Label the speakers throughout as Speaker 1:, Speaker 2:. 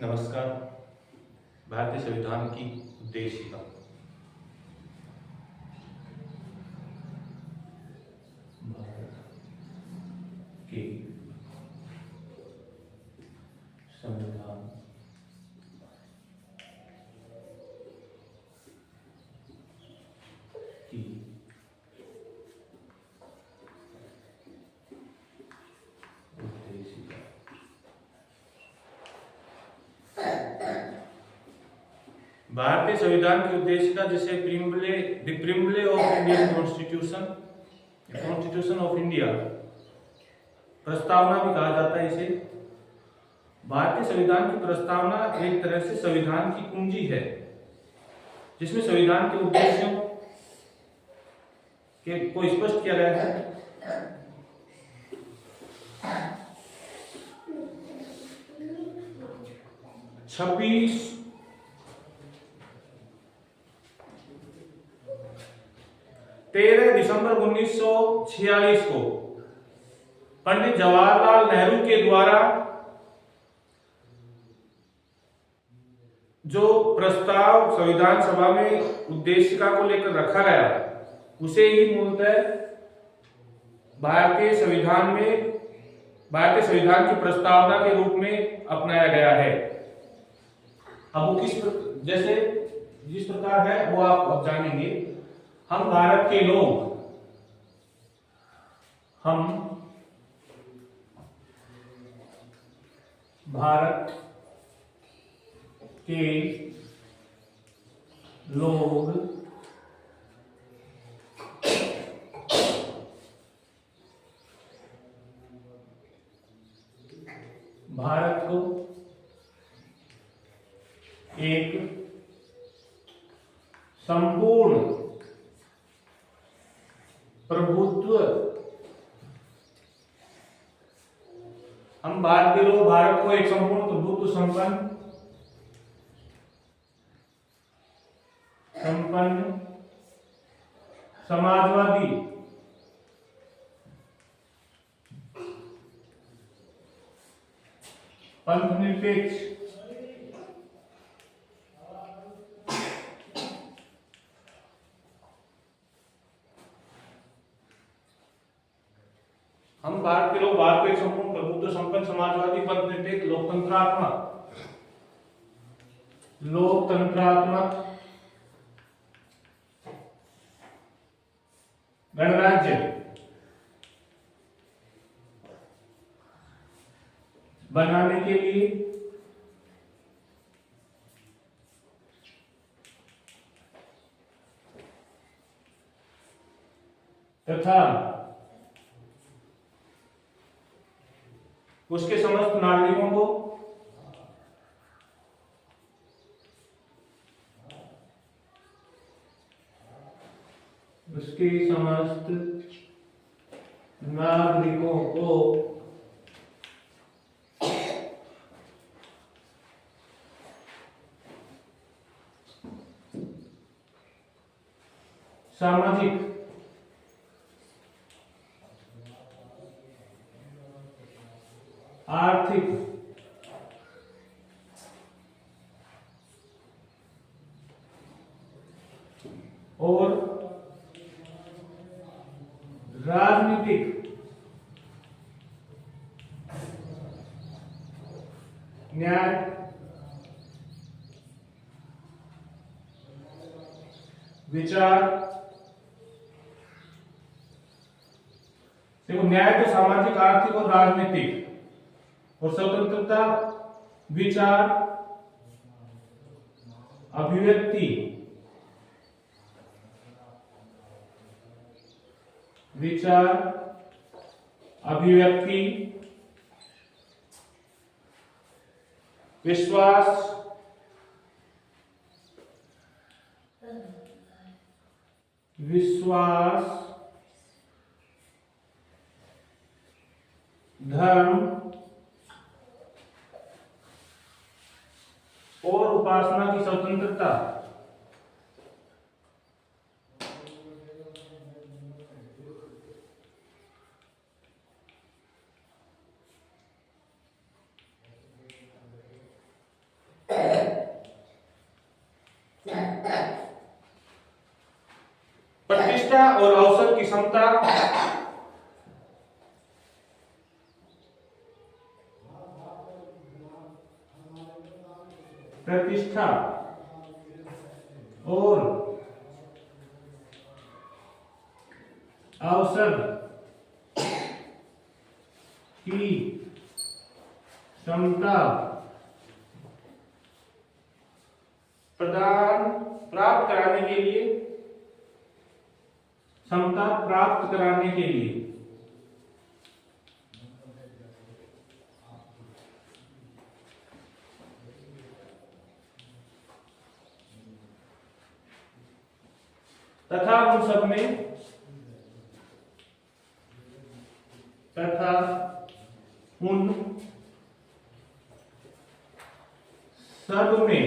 Speaker 1: नमस्कार। भारतीय संविधान की उद्देशिका। भारत के संविधान की उद्देशिका। भारतीय संविधान की उद्देशिका जिसे preamble of Indian constitution, constitution of India प्रस्तावना भी कहा जाता है इसे। भारतीय संविधान की प्रस्तावना एक तरह से संविधान की कुंजी है, जिसमें संविधान के उद्देश्यों को स्पष्ट किया गया है। छब्बीस 13 दिसंबर 1946 को पंडित जवाहरलाल नेहरू के द्वारा जो प्रस्ताव संविधान सभा में उद्देशिका को लेकर रखा गया, उसे ही मूलतः भारतीय संविधान की प्रस्तावना के रूप में अपनाया गया है। अब वो जिस प्रकार है वो आप अब जानेंगे। हम भारत के लोग भारत को एक संपूर्ण प्रभुत्व, हम भारतीय लोग भारत को एक संपूर्ण प्रभुत्व संपन्न समाजवादी पंथनिरपेक्ष हम भारत के लोग भारत को एक संपूर्ण प्रभुत्व संपन्न समाजवादी पंथनिरपेक्ष लोकतंत्रात्मक गणराज्य बनाने के लिए तथा उसके समस्त नागरिकों को सामाजिक आर्थिक और राजनीतिक न्याय विचार। देखो, न्याय तो सामाजिक, आर्थिक और राजनीतिक, और स्वतंत्रता विचार, अभिव्यक्ति, विश्वास, धर्म और उपासना की स्वतंत्रता। प्रतिष्ठा और अवसर की समता, प्रतिष्ठा और अवसर की क्षमता प्राप्त कराने के लिए, क्षमता प्राप्त कराने के लिए तथा उन सब में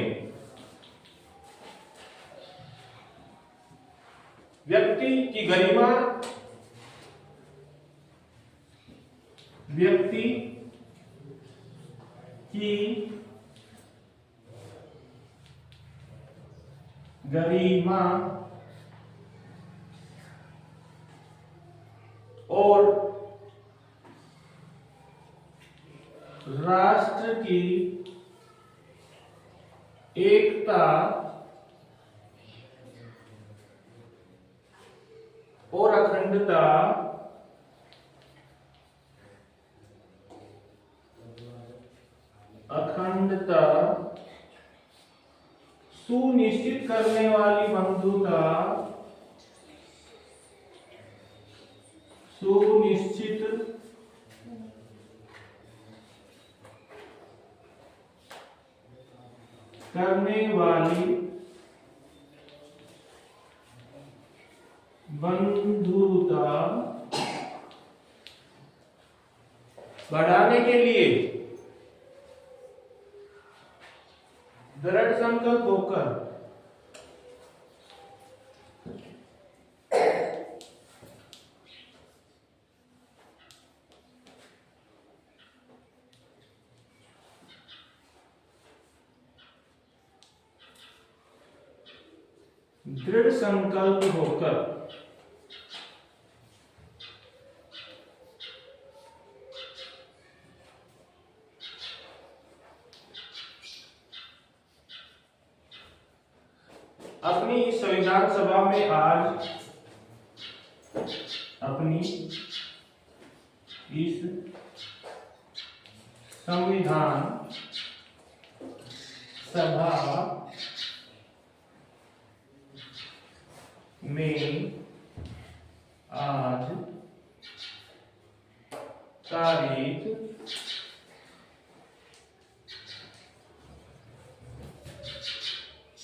Speaker 1: व्यक्ति की गरिमा, व्यक्ति की गरिमा और राष्ट्र की एकता और अखंडता सुनिश्चित करने वाली बंधुता, सुनिश्चित करने वाली बंधुता बढ़ाने के लिए दृढ़ संकल्प होकर दृढ़ संकल्प होकर अपनी संविधान सभा में आज अपनी इस संविधान सभा में आज तारीख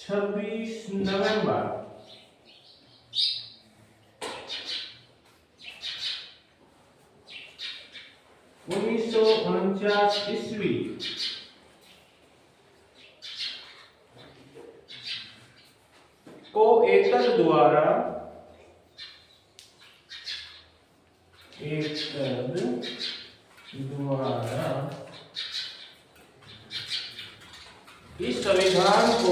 Speaker 1: 26 नवंबर 1949 ईस्वी को एकल द्वारा इस संविधान को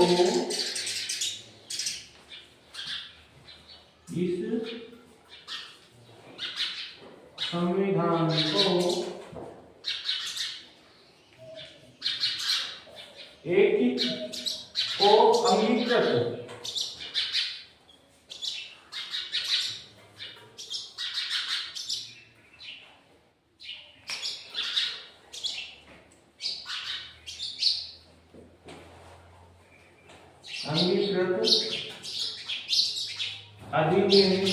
Speaker 1: एक को अंगीकृत अधिनियमित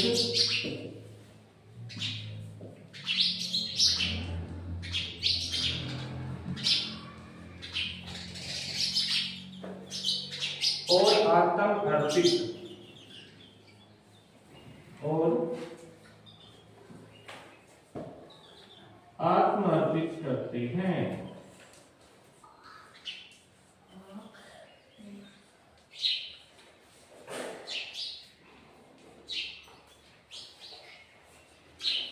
Speaker 1: और आत्मर्पित करते हैं।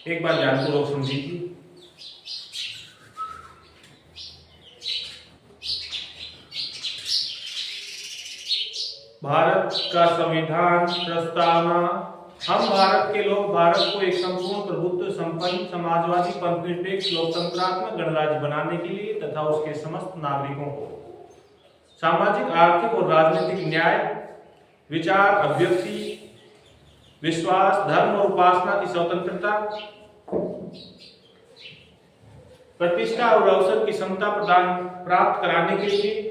Speaker 1: एक बार ध्यानपूर्वक समझिए। भारत का संविधान प्रस्तावना हम भारत के लोग भारत को एक संपूर्ण प्रभुत्व संपन्न समाजवादी पंथनिरपेक्ष लोकतंत्रात्मक गणराज्य बनाने के लिए तथा उसके समस्त नागरिकों को सामाजिक, आर्थिक और राजनीतिक न्याय, विचार, अभिव्यक्ति, विश्वास, धर्म और उपासना की स्वतंत्रता, प्रतिष्ठा और अवसर की समता प्राप्त कराने के लिए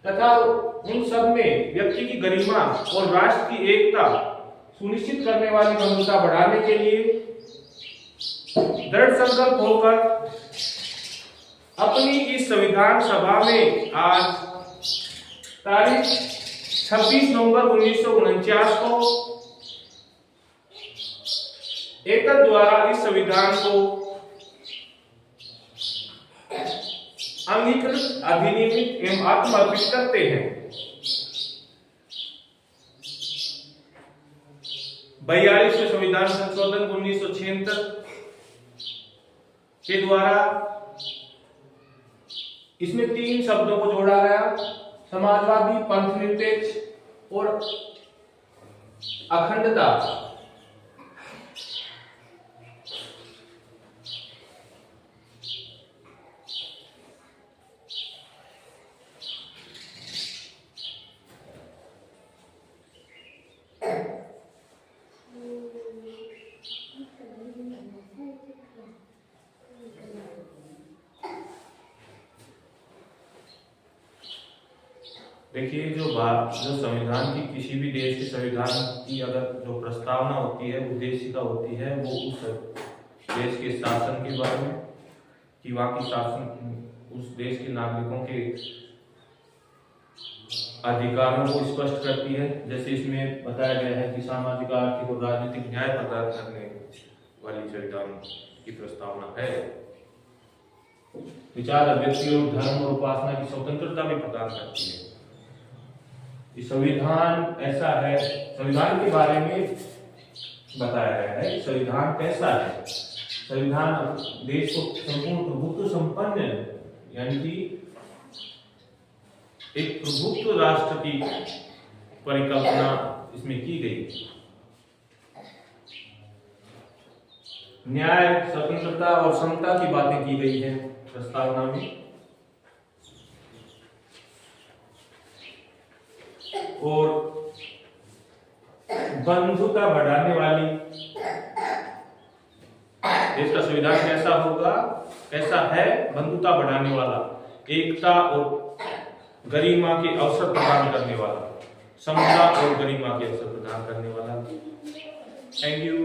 Speaker 1: तथा उन सब में व्यक्ति की गरिमा और राष्ट्र की एकता सुनिश्चित करने वाली बंधुता बढ़ाने के लिए दृढ़ संकल्प होकर अपनी इस संविधान सभा में आज तारीख 26 नवंबर 1949 को एकता द्वारा इस संविधान को अंगीकृत, अधिनियमित एवं आत्मर्पित करते हैं। 42वें संविधान संशोधन 1976 के द्वारा इसमें 3 शब्दों को जोड़ा गया, समाजवादी, पंथनिरपेक्ष और अखंडता। देखिए, जो संविधान की, किसी भी देश के संविधान की अगर जो प्रस्तावना होती है, उद्देशिका होती है, वो उस देश के शासन के बारे में, कि वहाँ की शासन उस देश के नागरिकों के अधिकारों को स्पष्ट करती है। जैसे इसमें बताया गया है कि सामाजिक, आर्थिक और राजनीतिक न्याय प्रदान करने वाली संविधान की प्रस्तावना है। विचार, अभिव्यक्ति और धर्म और उपासना की स्वतंत्रता भी प्रदान करती है। संविधान ऐसा है, संविधान के बारे में बताया गया है। संविधान कैसा है? संविधान देश को संपूर्ण प्रभुत्व संपन्न, यानी कि एक प्रभुत्व राष्ट्र की परिकल्पना इसमें की गई। न्याय, स्वतंत्रता और समता की बातें की गई है प्रस्तावना में। और बंधुता बढ़ाने वाली, देश का संविधान कैसा होगा, कैसा है? बंधुता बढ़ाने वाला, एकता और गरिमा के अवसर प्रदान करने वाला, समता और गरिमा के अवसर प्रदान करने वाला। Thank you.